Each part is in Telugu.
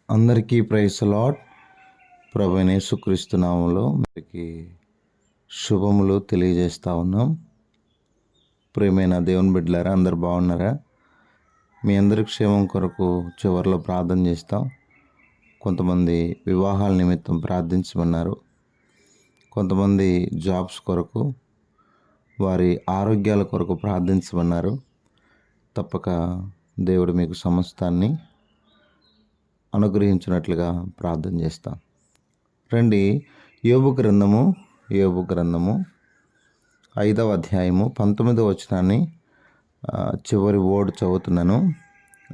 అందరికీ ప్రైజ్ లార్డ్. ప్రభువైన యేసుక్రీస్తు నామములో మీకు శుభములు తెలియజేస్తా ఉన్నాం. ప్రియమైన దేవుని బిడ్డలారా, అందరు బాగున్నారా? మీ అందరి క్షేమం కొరకు చివరిలో ప్రార్థన చేస్తాం. కొంతమంది వివాహాల నిమిత్తం ప్రార్థించమన్నారు, కొంతమంది జాబ్స్ కొరకు, వారి ఆరోగ్యాల కొరకు ప్రార్థించమన్నారు. తప్పక దేవుడు మీకు సమస్తాన్ని అనుగ్రహించినట్లుగా ప్రార్థన చేస్తాం. రండి, యోబు గ్రంథము 5వ అధ్యాయము 19వ వచనాన్ని చివరి వర్డ్ చదువుతున్నాను.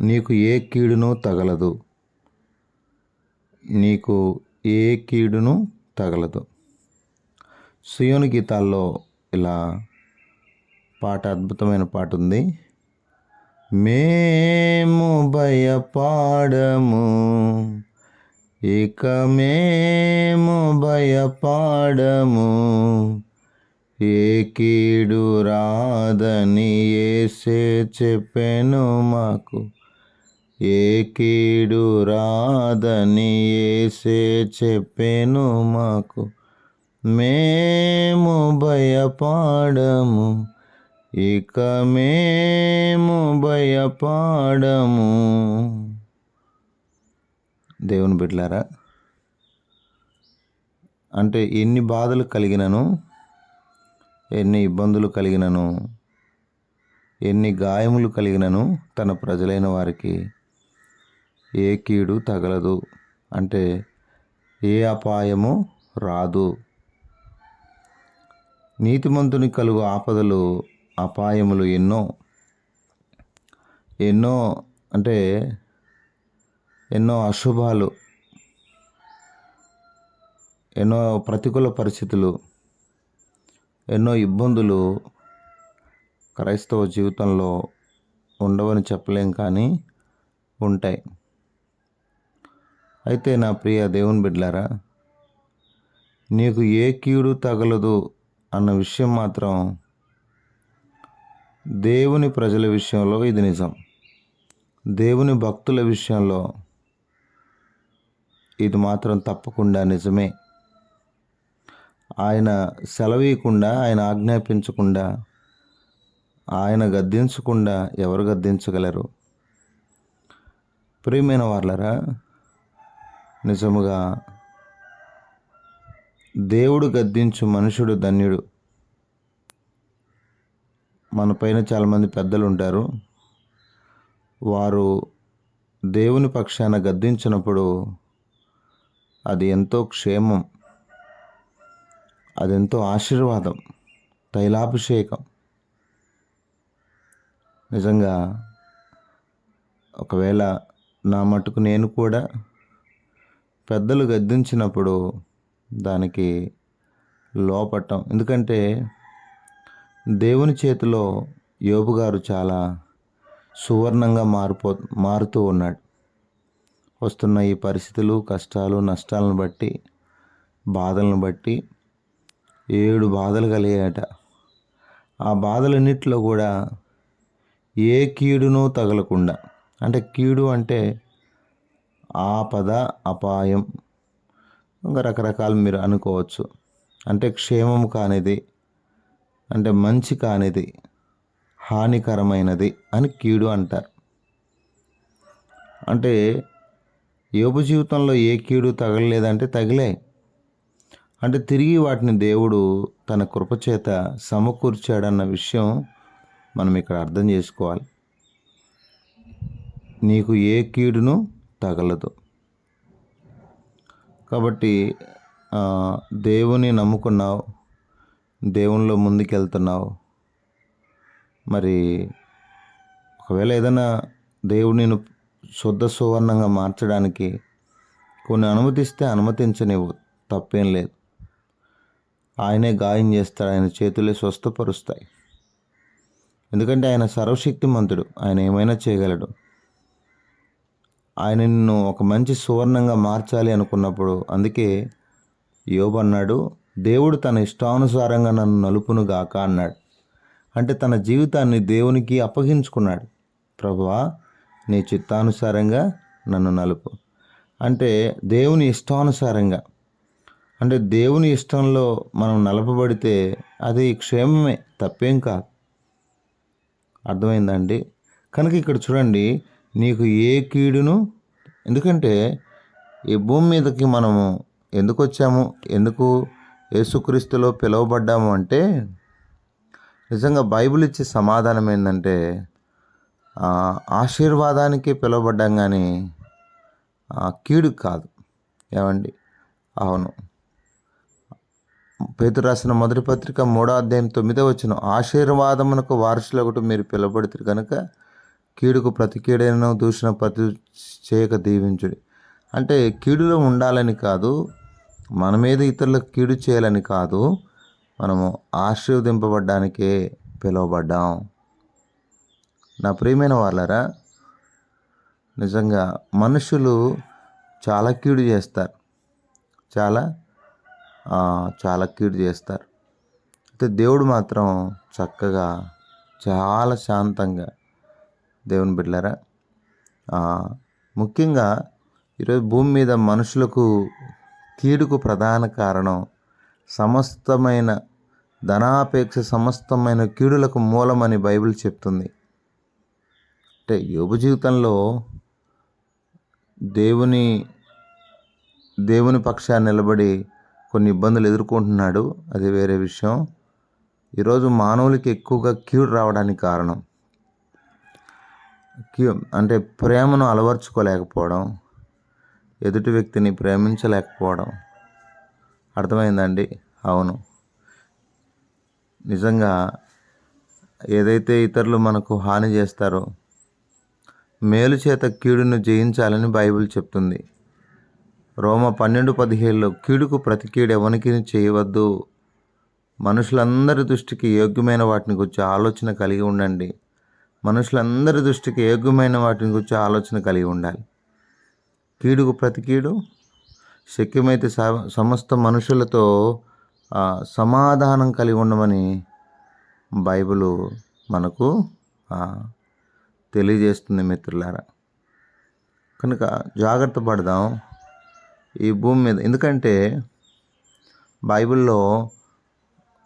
నీకు ఏ కీడును తగలదు, నీకు ఏ కీడును తగలదు. సియోను గీతాల్లో ఇలా పాట, అద్భుతమైన పాట ఉంది. మేము భయపాడము, ఇక మేము భయపాడము, ఏ కీడు రాదని యేసే చెప్పెను మాకు, ఏ కీడు రాదని యేసే చెప్పెను మాకు, మేము భయపాడము, ఇక మేము భయపాడము. దేవుని బిడ్డలారా, అంటే ఎన్ని బాధలు కలిగినను, ఎన్ని ఇబ్బందులు కలిగినను, ఎన్ని గాయములు కలిగినను తన ప్రజలైన వారికి ఏ కీడు తగలదు, అంటే ఏ అపాయము రాదు. నీతిమంతుని కలుగు ఆపదలు, అపాయములు ఎన్నో అంటే ఎన్నో అశుభాలు, ఎన్నో ప్రతికూల పరిస్థితులు, ఎన్నో ఇబ్బందులు క్రైస్తవ జీవితంలో ఉండవని చెప్పలేం, కానీ ఉంటాయి. అయితే నా ప్రియ దేవుని బిడ్డలారా, నీకు ఏ కీడు తగలదు అన్న విషయం మాత్రం దేవుని ప్రజల విషయంలో ఇది నిజం. దేవుని భక్తుల విషయంలో ఇది మాత్రం తప్పకుండా నిజమే. ఆయన సెలవీయకుండా, ఆయన ఆజ్ఞాపించకుండా, ఆయన గద్దించకుండా ఎవరు గద్దించగలరు? ప్రియమైన వాళ్ళరా, నిజముగా దేవుడు గద్దించు మనుషుడు ధన్యుడు. మన పైన చాలామంది పెద్దలు ఉంటారు. వారు దేవుని పక్షాన గద్దించినప్పుడు అది ఎంతో క్షేమం, అదెంతో ఆశీర్వాదం, తైలాభిషేకం. నిజంగా ఒకవేళ నా మటుకు నేను కూడా పెద్దలు గద్దించినప్పుడు దానికి లోపటం. ఎందుకంటే దేవుని చేతిలో యోబు గారు చాలా సువర్ణంగా మారుతూ ఉన్నాడు. వస్తున్న ఈ పరిస్థితులు, కష్టాలు, నష్టాలను బట్టి, బాధలను బట్టి 7 బాధలు కలిగాయట. ఆ బాధలన్నిటిలో కూడా ఏ కీడునూ తగలకుండా, అంటే కీడు అంటే ఆపద, అపాయం, ఇంకా రకరకాలు మీరు అనుకోవచ్చు. అంటే క్షేమం కానిది, అంటే మంచి కానిది, హానికరమైనది అని కీడు అంటారు. అంటే యోబు జీవితంలో ఏ కీడు తగలలేదంటే తగిలాయి. అంటే తిరిగి వాటిని దేవుడు తన కృపచేత సమకూర్చాడన్న విషయం మనం ఇక్కడ అర్థం చేసుకోవాలి. నీకు ఏ కీడును తగలదు. కాబట్టి దేవుని నమ్ముకున్నావు, దేవునిలో ముందుకెళ్తున్నావు. మరి ఒకవేళ ఏదైనా దేవుడు నేను శుద్ధ సువర్ణంగా మార్చడానికి కొన్ని అనుమతిస్తే అనుమతించనివ్వు, తప్పేం లేదు. ఆయనే గాయం చేస్తాడు, ఆయన చేతులే స్వస్థపరుస్తాయి. ఎందుకంటే ఆయన సర్వశక్తిమంతుడు, ఆయన ఏమైనా చేయగలడు. ఆయన నిన్ను ఒక మంచి సువర్ణంగా మార్చాలి అనుకున్నప్పుడు, అందుకే యోబు అన్నాడు, దేవుడు తన ఇష్టానుసారంగా నన్ను నలుపును గాక అన్నాడు. అంటే తన జీవితాన్ని దేవునికి అప్పగించుకున్నాడు. ప్రభువా, నీ చిత్తానుసారంగా నన్ను నలుపు. అంటే దేవుని ఇష్టానుసారంగా, అంటే దేవుని ఇష్టంలో మనం నలపబడితే అది క్షేమమే, తప్పేం కాదు. అర్థమైందండి? కనుక ఇక్కడ చూడండి, నీకు ఏ కీడును, ఎందుకంటే ఈ భూమి మీదకి మనము ఎందుకు వచ్చాము, ఎందుకు యేసుక్రీస్తులో పిలువబడ్డాము అంటే, నిజంగా బైబిల్ ఇచ్చే సమాధానం ఏంటంటే ఆశీర్వాదానికి పిలువబడ్డాం కానీ కీడు కాదు. ఏమండి? అవును. పేతురు రాసిన మొదటి పత్రిక 3వ అధ్యాయం 9వ వచనం, ఆశీర్వాదమునకు వారసులొకటి మీరు పిలువబడితే కనుక కీడుకు ప్రతి కీడైన దూషణ ప్రతి చేయక దీవించుడి. అంటే కీడులో ఉండాలని కాదు, మన మీద ఇతరులకు కీడు చేయాలని కాదు, మనము ఆశీర్వదింపబడ్డానికే పిలువబడ్డాం. నా ప్రియమైన వాళ్ళరా, నిజంగా మనుషులు చాలా కీడు చేస్తారు, చాలా కీడు చేస్తారు. అయితే దేవుడు మాత్రం చక్కగా, చాలా శాంతంగా, దేవుని బిడ్డలారా, ముఖ్యంగా ఈరోజు భూమి మీద మనుషులకు కీడుకు ప్రధాన కారణం సమస్తమైన ధనాపేక్ష, సమస్తమైన కీడులకు మూలమని బైబిల్ చెప్తుంది. అంటే యోబు జీవితంలో దేవుని పక్షాన్ని నిలబడి కొన్ని ఇబ్బందులు ఎదుర్కొంటున్నాడు, అది వేరే విషయం. ఈరోజు మానవులకి ఎక్కువగా కీడు రావడానికి కారణం అంటే ప్రేమను అలవర్చుకోలేకపోవడం, ఎదుటి వ్యక్తిని ప్రేమించలేకపోవడం. అర్థమైందండి? అవును. నిజంగా ఏదైతే ఇతరులు మనకు హాని చేస్తారో, మేలు చేత కీడును జయించాలని బైబిల్ చెప్తుంది. రోమ 12:17లో కీడుకు ప్రతి కీడు ఎవరికి చేయవద్దు, మనుషులందరి దృష్టికి యోగ్యమైన వాటిని గురించి ఆలోచన కలిగి ఉండండి. మనుషులందరి దృష్టికి యోగ్యమైన వాటిని గురించి ఆలోచన కలిగి ఉండాలి. కీడుకు ప్రతి కీడు, శక్యమైతే సమస్త మనుషులతో సమాధానం కలిగి ఉండమని బైబిలు మనకు తెలియజేస్తుంది మిత్రులారా. కనుక జాగ్రత్త పడదాం ఈ భూమి మీద. ఎందుకంటే బైబిల్లో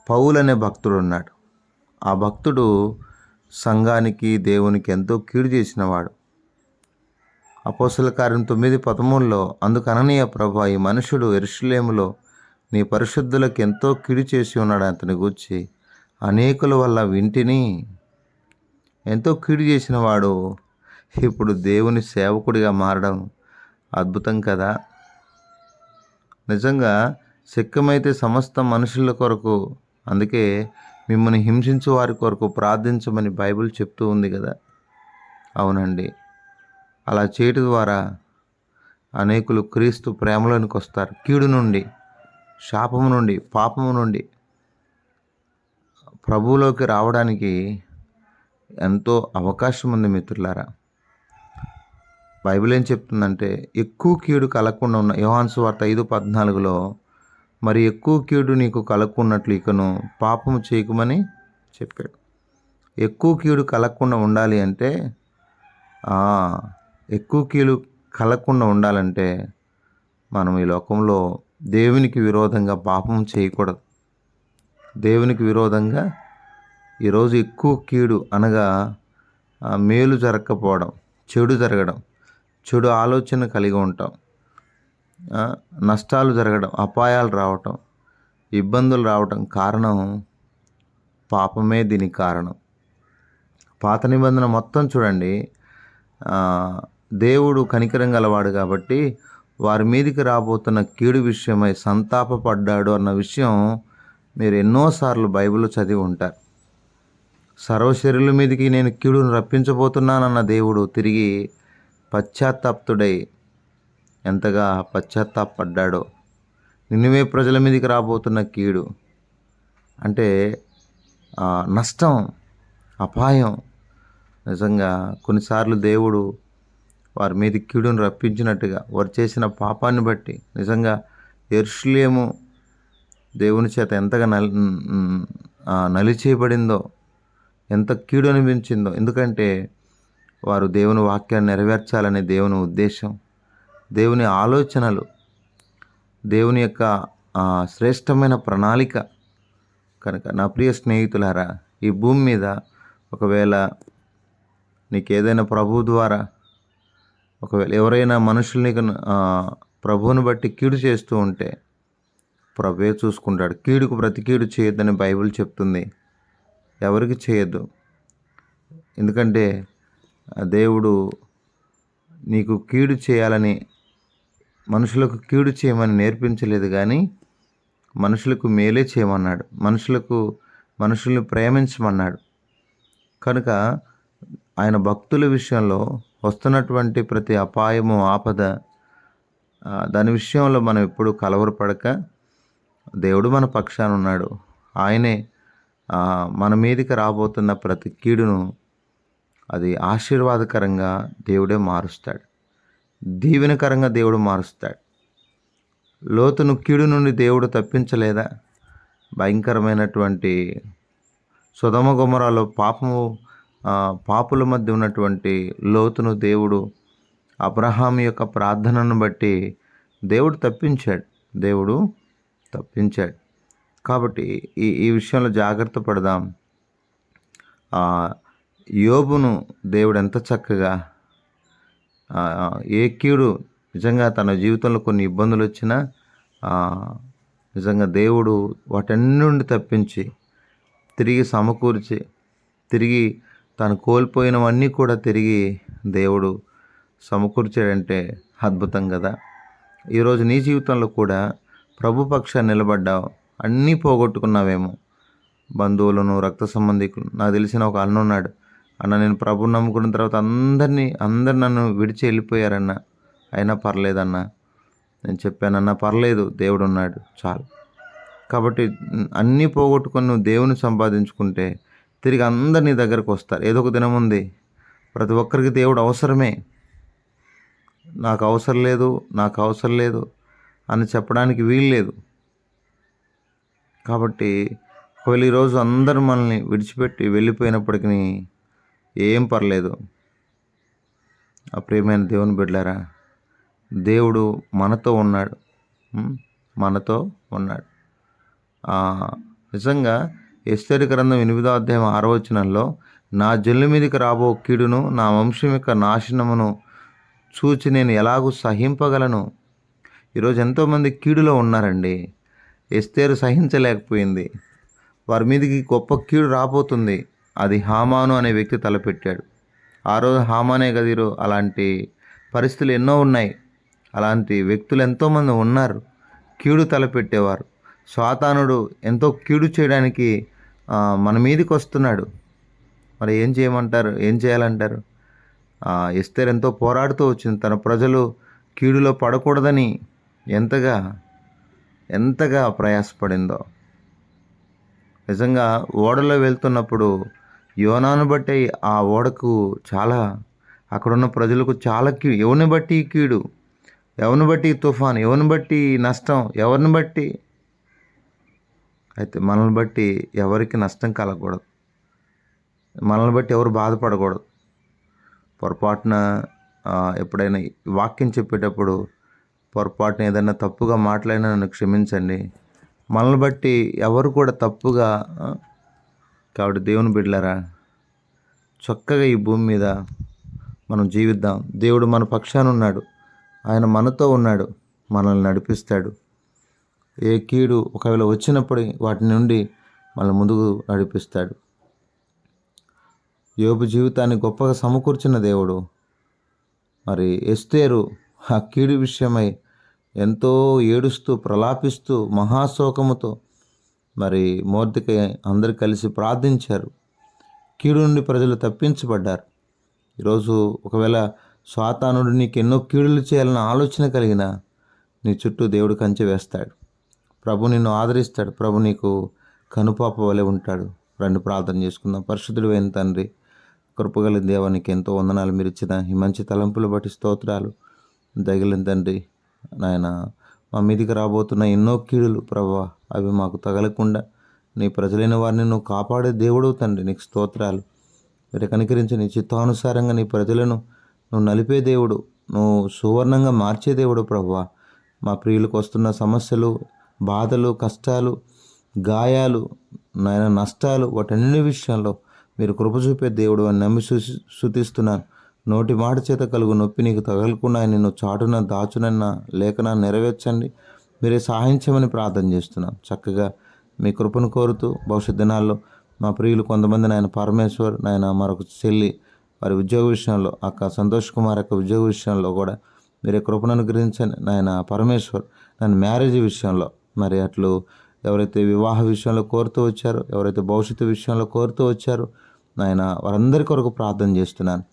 పౌలు అనే భక్తుడు ఉన్నాడు. ఆ భక్తుడు సంఘానికి, దేవునికి ఎంతో కీడు చేసినవాడు. అపోస్తల కార్యం 9:13లో, అందుకు అననీయ ప్రభువా, ఈ మనుషుడు యెరూషలేములో నీ పరిశుద్ధులకు ఎంతో కీడు చేసి ఉన్నాడు, అతని గూర్చి అనేకుల వల్ల వింటిని. ఎంతో కీడు చేసిన వాడు ఇప్పుడు దేవుని సేవకుడిగా మారడం అద్భుతం కదా. నిజంగా శక్యమైతే సమస్త మనుషుల కొరకు, అందుకే మిమ్మల్ని హింసించు వారి కొరకు ప్రార్థించమని బైబిల్ చెప్తూ ఉంది కదా. అవునండి. అలా చేయడం ద్వారా అనేకులు క్రీస్తు ప్రేమలోనికి వస్తారు. కీడు నుండి, శాపము నుండి, పాపము నుండి ప్రభువులోకి రావడానికి ఎంతో అవకాశం ఉంది మిత్రులారా. బైబిల్ ఏం చెప్తుందంటే, ఎక్కువ కీడు కలగకుండా ఉన్న, యోహాను సువార్త 5:14లో, మరి ఎక్కువ కీడు నీకు కలగకున్నట్లు ఇకను పాపము చేయకుమని చెప్పాడు. ఎక్కువ కీడు కలగకుండా ఉండాలి అంటే, ఎక్కువ కీడు కలగకుండా ఉండాలంటే మనం ఈ లోకంలో దేవునికి విరోధంగా పాపం చేయకూడదు. దేవునికి విరోధంగా ఈరోజు ఎక్కువ కీడు అనగా మేలు జరగకపోవడం, చెడు జరగడం, చెడు ఆలోచన కలిగి ఉంటాం, నష్టాలు జరగడం, అపాయాలు రావటం, ఇబ్బందులు రావటం కారణం పాపమే దీనికి కారణం. పాత నిబంధన మొత్తం చూడండి, దేవుడు కనికరం గలవాడు కాబట్టి వారి మీదికి రాబోతున్న కీడు విషయమై సంతాపపడ్డాడు అన్న విషయం మీరు ఎన్నోసార్లు బైబిల్లో చదివి ఉంటారు. సర్వశరీరుల మీదకి నేను కీడును రప్పించబోతున్నానన్న దేవుడు తిరిగి పశ్చాత్తాప్తుడై ఎంతగా పశ్చాత్తాపడ్డాడో. నినివే ప్రజల మీదకి రాబోతున్న కీడు అంటే నష్టం, అపాయం. నిజంగా కొన్నిసార్లు దేవుడు వారి మీద కీడును రప్పించినట్టుగా వారు చేసిన పాపాన్ని బట్టి నిజంగా యెరూషలేము దేవుని చేత ఎంతగా నలిచేయబడిందో, ఎంత కీడు అనిపించిందో. ఎందుకంటే వారు దేవుని వాక్యాన్ని నెరవేర్చాలనే దేవుని ఉద్దేశం. దేవుని ఆలోచనలు, దేవుని యొక్క శ్రేష్టమైన ప్రణాళిక. కనుక నా ప్రియ స్నేహితులారా, ఈ భూమి మీద ఒకవేళ నీకేదైనా ప్రభువు ద్వారా, ఒకవేళ ఎవరైనా మనుషులు నీకు ప్రభువుని బట్టి కీడు చేస్తూ ఉంటే ప్రభువే చూసుకుంటాడు. కీడుకు ప్రతి కీడు చేయొద్దని బైబిల్ చెప్తుంది. ఎవరికి చేయొద్దు. ఎందుకంటే దేవుడు నీకు కీడు చేయాలని, మనుషులకు కీడు చేయమని నేర్పించలేదు, కానీ మనుషులకు మేలే చేయమన్నాడు. మనుషుల్ని ప్రేమించమన్నాడు. కనుక ఆయన భక్తుల విషయంలో వస్తున్నటువంటి ప్రతి అపాయము, ఆపద, దాని విషయంలో మనం ఎప్పుడు కలవరపడక, దేవుడు మన పక్షాన ఉన్నాడు. ఆయనే మన మీదకి రాబోతున్న ప్రతి కీడును అది ఆశీర్వాదకరంగా దేవుడే మారుస్తాడు, దీవెనకరంగా దేవుడు మారుస్తాడు. లోతును కీడు నుండి దేవుడు తప్పించలేదా? భయంకరమైనటువంటి సొదొమ గొమొర్రాలో పాపుల మధ్య ఉన్నటువంటి లోతును దేవుడు అబ్రహాము యొక్క ప్రార్థనను బట్టి దేవుడు తప్పించాడు. కాబట్టి ఈ విషయంలో జాగ్రత్త పడదాం. యోబును దేవుడు ఎంత చక్కగా, ఏ కీడు నిజంగా తన జీవితంలో కొన్ని ఇబ్బందులు వచ్చినా నిజంగా దేవుడు వాటన్ని నుండి తప్పించి, తిరిగి సమకూర్చి, తిరిగి తను కోల్పోయినవన్నీ కూడా తిరిగి దేవుడు సమకూర్చాడంటే అద్భుతం కదా. ఈరోజు నీ జీవితంలో కూడా ప్రభు పక్షాన్ని నిలబడ్డావు. అన్నీ పోగొట్టుకున్నావేమో, బంధువులను, రక్త సంబంధికులు. నాకు తెలిసిన ఒక అన్న ఉన్నాడు. అన్న, నేను ప్రభుని నమ్ముకున్న తర్వాత అందరు నన్ను విడిచి వెళ్ళిపోయారన్న, అయినా పర్లేదన్న. నేను చెప్పానన్నా, పర్లేదు, దేవుడు ఉన్నాడు చాలు. కాబట్టి అన్నీ పోగొట్టుకొని నువ్వు దేవుని సంపాదించుకుంటే తిరిగి అందరు నీ దగ్గరకు వస్తారు. ఏదో ఒక దినం ఉంది, ప్రతి ఒక్కరికి దేవుడు అవసరమే. నాకు అవసరం లేదు అని చెప్పడానికి వీలు లేదు. కాబట్టి ఒకవేళ ఈరోజు అందరూ మనల్ని విడిచిపెట్టి వెళ్ళిపోయినప్పటికీ ఏం పర్లేదు. ఆ ప్రియమైన దేవుని బిడ్డలారా, దేవుడు మనతో ఉన్నాడు. నిజంగా ఎస్తేరు గ్రంథం 8వ అధ్యాయం 6వ వచనంలో, నా జనుల మీదకి రాబో కీడును, నా వంశం యొక్క నాశనమును చూచి నేను ఎలాగూ సహింపగలను. ఈరోజు ఎంతోమంది కీడులో ఉన్నారండి. ఎస్తేరు సహించలేకపోయింది. వారి మీదకి గొప్ప కీడు రాబోతుంది. అది హామాను అనే వ్యక్తి తలపెట్టాడు. ఆ రోజు హామానే గదిలో అలాంటి పరిస్థితులు ఎన్నో ఉన్నాయి. అలాంటి వ్యక్తులు ఎంతోమంది ఉన్నారు, కీడు తలపెట్టేవారు. సాతానుడు ఎంతో కీడు చేయడానికి మన మీదకి వస్తున్నాడు. మరి ఏం చేయాలంటారు? ఎస్తేరు ఎంతో పోరాడుతూ వచ్చింది. తన ప్రజలు కీడులో పడకూడదని ఎంతగా ప్రయాసపడిందో. నిజంగా ఓడలో వెళ్తున్నప్పుడు యోనాను బట్టి ఆ ఓడకు చాలా, అక్కడున్న ప్రజలకు చాలా కీడు. ఎవరిని బట్టి కీడు, ఎవరిని బట్టి తుఫాను, ఎవరిని బట్టి నష్టం, ఎవరిని బట్టి. అయితే మనల్ని బట్టి ఎవరికి నష్టం కలగకూడదు, మనల్ని బట్టి ఎవరు బాధపడకూడదు. పొరపాటున ఎప్పుడైనా వాక్యం చెప్పేటప్పుడు పొరపాటున ఏదైనా తప్పుగా మాట్లాడినా నన్ను క్షమించండి. మనల్ని బట్టి ఎవరు కూడా తప్పుగా. కాబట్టి దేవుని బిడ్డలారా, చక్కగా ఈ భూమి మీద మనం జీవిద్దాం. దేవుడు మన పక్షాన ఉన్నాడు, ఆయన మనతో ఉన్నాడు, మనల్ని నడిపిస్తాడు. ఏ కీడు ఒకవేళ వచ్చినప్పుడు వాటి నుండి మన ముందుకు నడిపిస్తాడు. యోబు జీవితాన్ని గొప్పగా సమకూర్చిన దేవుడు. మరి ఎస్తేరు ఆ కీడు విషయమై ఎంతో ఏడుస్తూ, ప్రలాపిస్తూ, మహాశోకముతో మరి మొర్దెకై అందరు కలిసి ప్రార్థించారు. కీడు నుండి ప్రజలు తప్పించబడ్డారు. ఈరోజు ఒకవేళ సాతానుడు నీకు ఎన్నో కీడులు చేయాలన్న ఆలోచన కలిగినా నీ చుట్టూ దేవుడు కంచె వేస్తాడు. ప్రభు నిన్ను ఆదరిస్తాడు. ప్రభు నీకు కనుపాప వలె ఉంటాడు. రండి ప్రార్థన చేసుకుందాం. పరిశుద్ధుడు అయిన తండ్రి, కృపగల దేవానికి ఎంతో వందనాలు. మీరు ఇచ్చిన ఈ మంచి తలంపులు బట్టి స్తోత్రాలు. దగిలిన తండ్రి నాయన, మా మీదికి రాబోతున్న ఎన్నో కీడులు ప్రభువా, అవి మాకు తగలకుండా నీ ప్రజలైన వారిని నువ్వు కాపాడే దేవుడు తండ్రి, నీకు స్తోత్రాలు. మీరు కనికరించి నీ చిత్తానుసారంగా నీ ప్రజలను నువ్వు నలిపే దేవుడు, నువ్వు సువర్ణంగా మార్చే దేవుడు ప్రభువా. మా ప్రియులకు వస్తున్న సమస్యలు, బాధలు, కష్టాలు, గాయాలు, నాయన నష్టాలు, వాటన్ని విషయాల్లో మీరు కృప చూపే దేవుడు అని నమ్మి స్తుతిస్తున్నాను. నోటి మాట చేత కలుగు నొప్పి నీకు తగలకుండా నిన్ను చాటున దాచునన్న లేఖనాన్ని నెరవేర్చండి. మీరే సహాయం చేయమని ప్రార్థన చేస్తున్నాను. చక్కగా మీ కృపను కోరుతూ భవిష్యత్ దినాల్లో మా ప్రియులు కొంతమంది నాయన పరమేశ్వర్, నాయన మరొక చెల్లి వారి ఉద్యోగ విషయంలో, అక్క సంతోష్ కుమార్ యొక్క ఉద్యోగ విషయంలో కూడా మీరే కృపను అనుగ్రహించండి నాయన పరమేశ్వర్. నన్ను మ్యారేజ్ విషయంలో మరి అట్లు ఎవరైతే వివాహ విషయంలో కోరుతూ వచ్చారో, ఎవరైతే భవిష్యత్తు విషయంలో కోరుతూ వచ్చారో నాయన వారందరి కొరకు ప్రార్థన చేస్తున్నాను.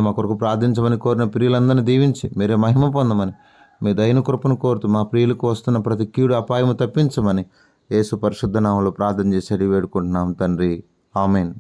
మా కొరకు ప్రార్థించమని కోరిన ప్రియులందరినీ దీవించి మీరే మహిమ పొందమని, మీ దయను కృపను కోరుతూ మా ప్రియులకు వస్తున్న ప్రతి కీడు అపాయము తప్పించమని యేసు పరిశుద్ధ నామములో ప్రార్థన చేసి వేడుకుంటున్నాం తండ్రి. ఆమేన్.